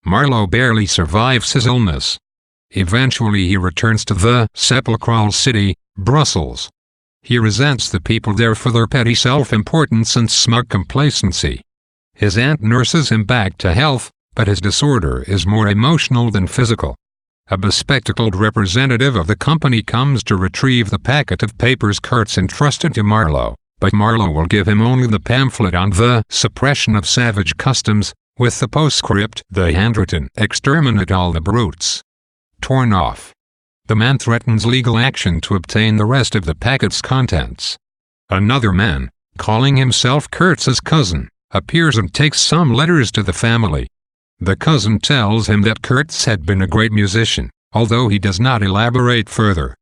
Marlowe barely survives his illness. Eventually he returns to the sepulchral city, Brussels. He resents the people there for their petty self-importance and smug complacency. His aunt nurses him back to health, but his disorder is more emotional than physical. A bespectacled representative of the company comes to retrieve the packet of papers Kurtz entrusted to Marlowe, but Marlowe will give him only the pamphlet on the suppression of savage customs, with the postscript, the handwritten, "Exterminate all the brutes," torn off. The man threatens legal action to obtain the rest of the packet's contents. Another man, calling himself Kurtz's cousin, appears and takes some letters to the family. The cousin tells him that Kurtz had been a great musician, although he does not elaborate further.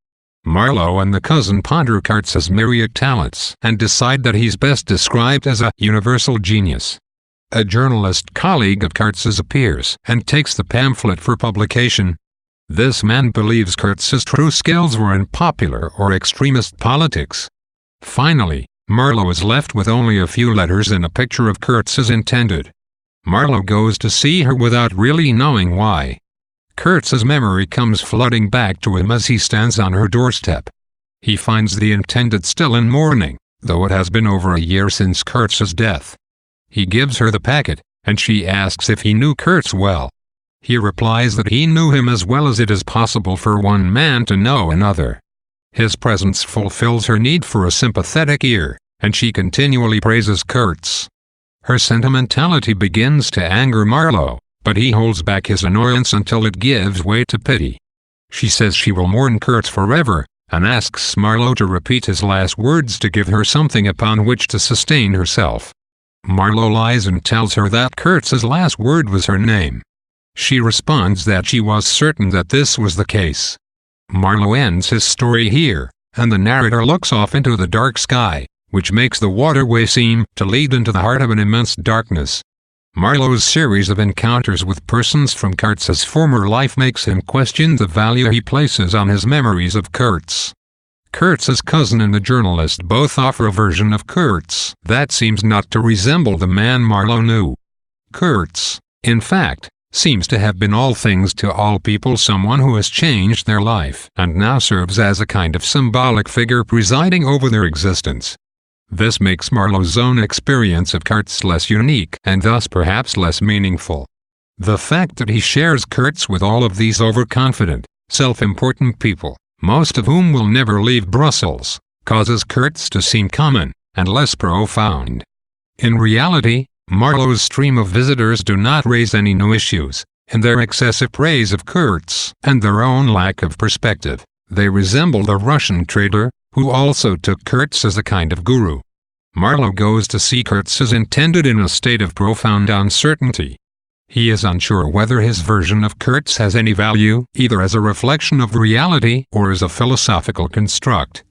Marlowe and the cousin ponder Kurtz's myriad talents and decide that he's best described as a universal genius. A journalist colleague of Kurtz's appears and takes the pamphlet for publication. This man believes Kurtz's true skills were in popular or extremist politics. Finally, Marlowe is left with only a few letters and a picture of Kurtz's intended. Marlowe goes to see her without really knowing why. Kurtz's memory comes flooding back to him as he stands on her doorstep. He finds the intended still in mourning, though it has been over a year since Kurtz's death. He gives her the packet, and she asks if he knew Kurtz well. He replies that he knew him as well as it is possible for one man to know another. His presence fulfills her need for a sympathetic ear, and she continually praises Kurtz. Her sentimentality begins to anger Marlowe, but he holds back his annoyance until it gives way to pity. She says she will mourn Kurtz forever, and asks Marlowe to repeat his last words to give her something upon which to sustain herself. Marlowe lies and tells her that Kurtz's last word was her name. She responds that she was certain that this was the case. Marlowe ends his story here, and the narrator looks off into the dark sky, which makes the waterway seem to lead into the heart of an immense darkness. Marlowe's series of encounters with persons from Kurtz's former life makes him question the value he places on his memories of Kurtz. Kurtz's cousin and the journalist both offer a version of Kurtz that seems not to resemble the man Marlowe knew. Kurtz, in fact, seems to have been all things to all people, someone who has changed their life and now serves as a kind of symbolic figure presiding over their existence. This makes Marlowe's own experience of Kurtz less unique and thus perhaps less meaningful. The fact that he shares Kurtz with all of these overconfident, self-important people, most of whom will never leave Brussels, causes Kurtz to seem common and less profound. In reality, Marlowe's stream of visitors do not raise any new issues. In their excessive praise of Kurtz and their own lack of perspective, they resemble the Russian trader, who also took Kurtz as a kind of guru. Marlowe goes to see Kurtz's intended in a state of profound uncertainty. He is unsure whether his version of Kurtz has any value, either as a reflection of reality or as a philosophical construct.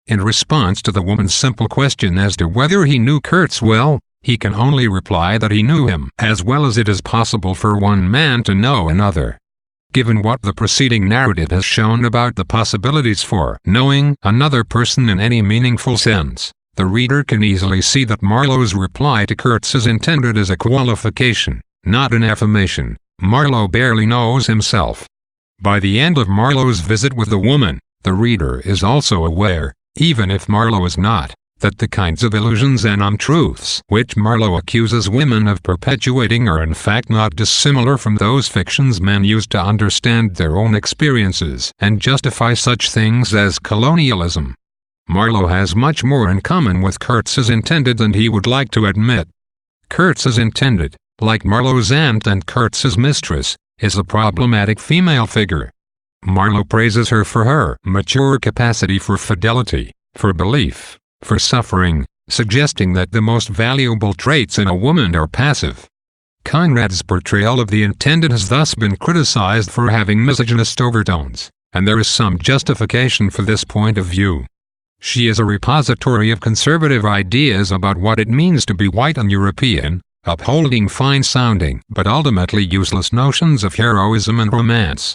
In response to the woman's simple question as to whether he knew Kurtz well, he can only reply that he knew him as well as it is possible for one man to know another. Given what the preceding narrative has shown about the possibilities for knowing another person in any meaningful sense, the reader can easily see that Marlowe's reply to Kurtz is intended as a qualification, not an affirmation. Marlowe barely knows himself. By the end of Marlowe's visit with the woman, the reader is also aware, even if Marlowe is not, that the kinds of illusions and untruths which Marlowe accuses women of perpetuating are in fact not dissimilar from those fictions men use to understand their own experiences and justify such things as colonialism. Marlowe has much more in common with Kurtz's intended than he would like to admit. Kurtz's intended, like Marlowe's aunt and Kurtz's mistress, is a problematic female figure. Marlowe praises her for her mature capacity for fidelity, for belief, for suffering, suggesting that the most valuable traits in a woman are passive. Conrad's portrayal of the intended has thus been criticized for having misogynist overtones, and there is some justification for this point of view. She is a repository of conservative ideas about what it means to be white and European, upholding fine-sounding but ultimately useless notions of heroism and romance.